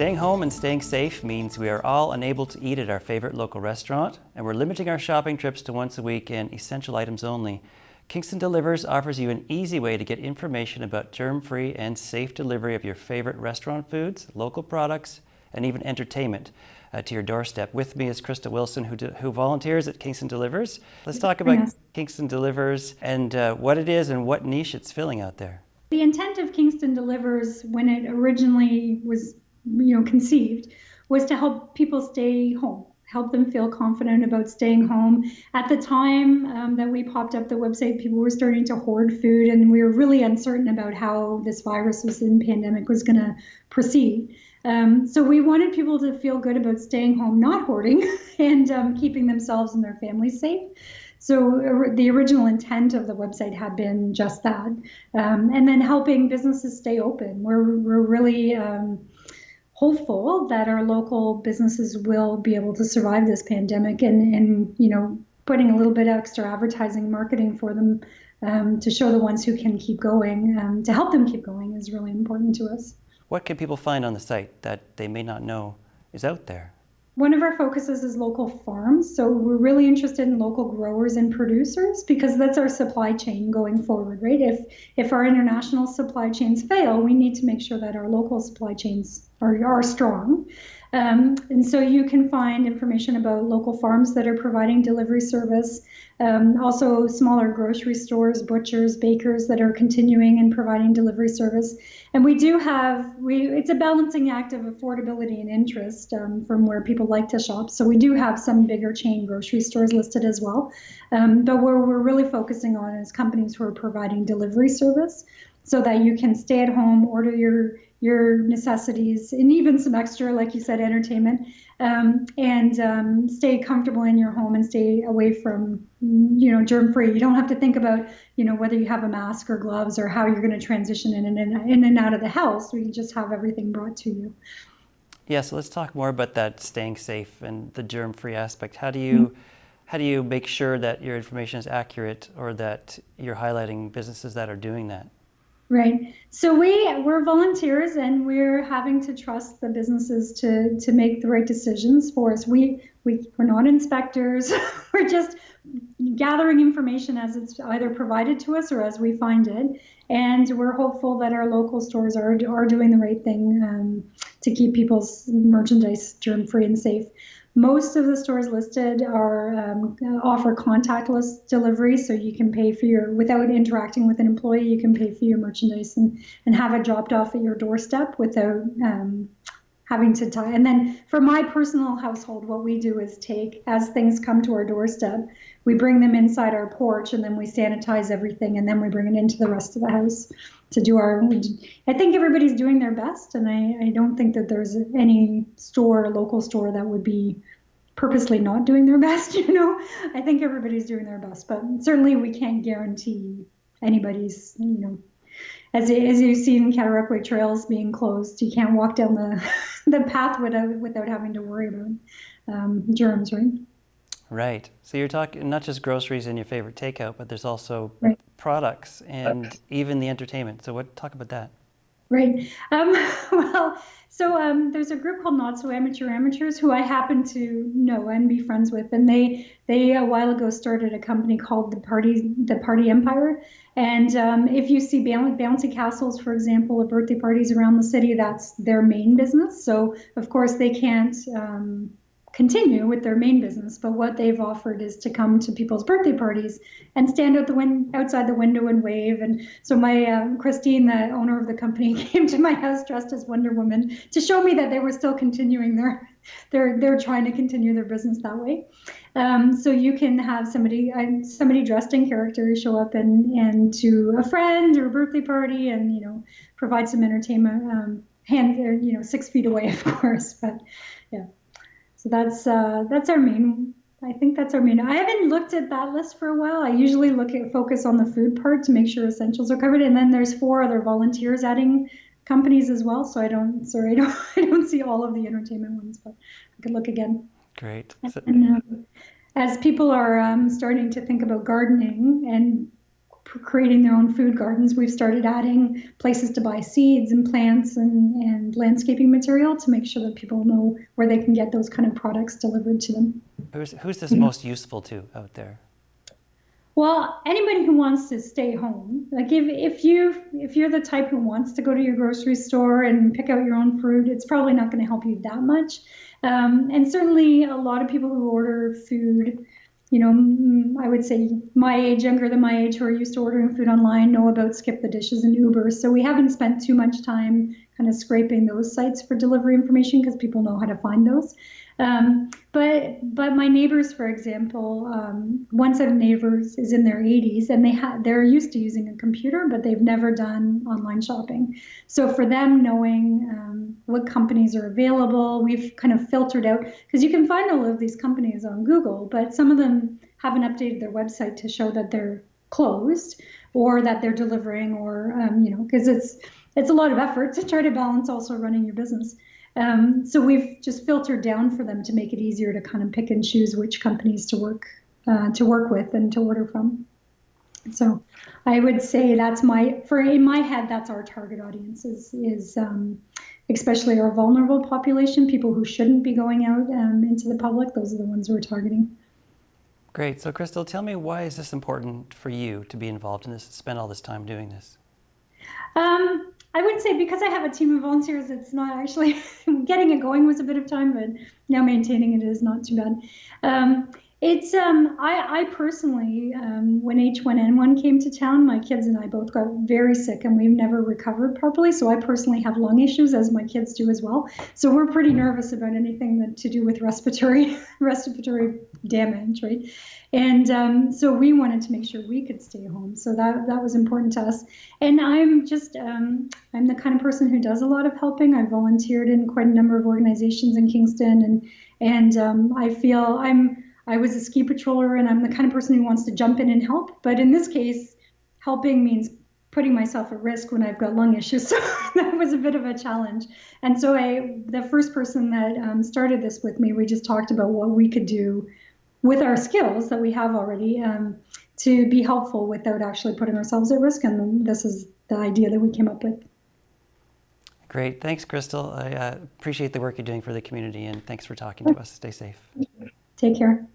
Staying home and staying safe means we are all unable to eat at our favorite local restaurant, and we're limiting our shopping trips to once a week and essential items only. Kingston Delivers offers you an easy way to get information about germ-free and safe delivery of your favorite restaurant foods, local products, and even entertainment to your doorstep. With me is Chrystal Wilson, who volunteers at Kingston Delivers. Let's talk about Kingston Delivers and what it is and what niche it's filling out there. The intent of Kingston Delivers, when it originally was conceived, was to help people stay home, help them feel confident about staying home. At the time that we popped up the website, people were starting to hoard food, and we were really uncertain about how this virus pandemic was going to proceed. So we wanted people to feel good about staying home, not hoarding, and keeping themselves and their families safe. So the original intent of the website had been just that, and then helping businesses stay open. We're really hopeful that our local businesses will be able to survive this pandemic, and putting a little bit of extra advertising marketing for them to show the ones who can keep going, to help them keep going, is really important to us. What can people find on the site that they may not know is out there? One of our focuses is local farms. So we're really interested in local growers and producers, because that's our supply chain going forward, right? If our international supply chains fail, we need to make sure that our local supply chains are strong. And so you can find information about local farms that are providing delivery service, also smaller grocery stores, butchers, bakers that are continuing and providing delivery service. And we do have, it's a balancing act of affordability and interest from where people like to shop. So we do have some bigger chain grocery stores listed as well. But where we're really focusing on is companies who are providing delivery service, so that you can stay at home, order your necessities, and even some extra, like you said, entertainment, and stay comfortable in your home and stay away from, germ-free. You don't have to think about, whether you have a mask or gloves or how you're going to transition in and out of the house. We just have everything brought to you. Yeah, so let's talk more about that staying safe and the germ-free aspect. How do you make sure that your information is accurate, or that you're highlighting businesses that are doing that? Right. So we're volunteers, and we're having to trust the businesses to make the right decisions for us. We're not inspectors. We're just gathering information as it's either provided to us or as we find it. And we're hopeful that our local stores are doing the right thing to keep people's merchandise germ-free and safe. Most of the stores listed offer contactless delivery, so you can pay for without interacting with an employee, you can pay for your merchandise and have it dropped off at your doorstep without having to tie. And then for my personal household, what we do is as things come to our doorstep, we bring them inside our porch, and then we sanitize everything, and then we bring it into the rest of the house to do I think everybody's doing their best, and I don't think that there's any local store that would be purposely not doing their best, I think everybody's doing their best, but certainly we can't guarantee anybody's, as you see in Cataraqui trails being closed, you can't walk down the path without having to worry about germs, right? Right. So you're talking not just groceries and your favorite takeout, but there's also products and even the entertainment. So talk about that. Right. So there's a group called Not So Amateur Amateurs, who I happen to know and be friends with, and they a while ago started a company called the Party Empire. And if you see bouncy castles, for example, at birthday parties around the city, that's their main business. So of course they can't continue with their main business, but what they've offered is to come to people's birthday parties and stand outside the window and wave. And so my Christine, the owner of the company, came to my house dressed as Wonder Woman to show me that they were still continuing they're trying to continue their business that way. So you can have somebody dressed in character show up and to a friend or a birthday party and provide some entertainment. 6 feet away, of course, but yeah. So that's our main. I think that's our main. I haven't looked at that list for a while. I usually focus on the food part to make sure essentials are covered, and then there's 4 other volunteers adding companies as well. So I don't see all of the entertainment ones, but I could look again. Great. And as people are starting to think about gardening and creating their own food gardens, we've started adding places to buy seeds and plants and landscaping material to make sure that people know where they can get those kind of products delivered to them. Who's this most useful to out there? Well, anybody who wants to stay home, like if you're the type who wants to go to your grocery store and pick out your own fruit, it's probably not going to help you that much. And certainly, a lot of people who order food, I would say my age, younger than my age, who are used to ordering food online, know about Skip the Dishes and Uber. So we haven't spent too much time kind of scraping those sites for delivery information because people know how to find those. But my neighbors, for example, one set of neighbors is in their 80s, and they're used to using a computer, but they've never done online shopping. So for them, knowing what companies are available, we've kind of filtered out, because you can find all of these companies on Google, but some of them haven't updated their website to show that they're closed or that they're delivering, or because it's a lot of effort to try to balance also running your business. So we've just filtered down for them to make it easier to kind of pick and choose which companies to work with and to order from. So I would say in my head, that's our target audience is especially our vulnerable population, people who shouldn't be going out into the public. Those are the ones we're targeting. Great. So Chrystal, tell me, why is this important for you to be involved in this, spend all this time doing this? I would say because I have a team of volunteers, it's not actually getting it going was a bit of time, but now maintaining it is not too bad. I personally, when H1N1 came to town, my kids and I both got very sick and we've never recovered properly. So I personally have lung issues, as my kids do as well. So we're pretty nervous about anything to do with respiratory damage, right? And so we wanted to make sure we could stay home. So that was important to us. And I'm the kind of person who does a lot of helping. I volunteered in quite a number of organizations in Kingston, and I feel I was a ski patroller, and I'm the kind of person who wants to jump in and help. But in this case, helping means putting myself at risk when I've got lung issues. So that was a bit of a challenge. And so the first person that started this with me, we just talked about what we could do with our skills that we have already to be helpful without actually putting ourselves at risk. And this is the idea that we came up with. Great. Thanks, Chrystal. I appreciate the work you're doing for the community, and thanks for talking to us. Stay safe. Take care.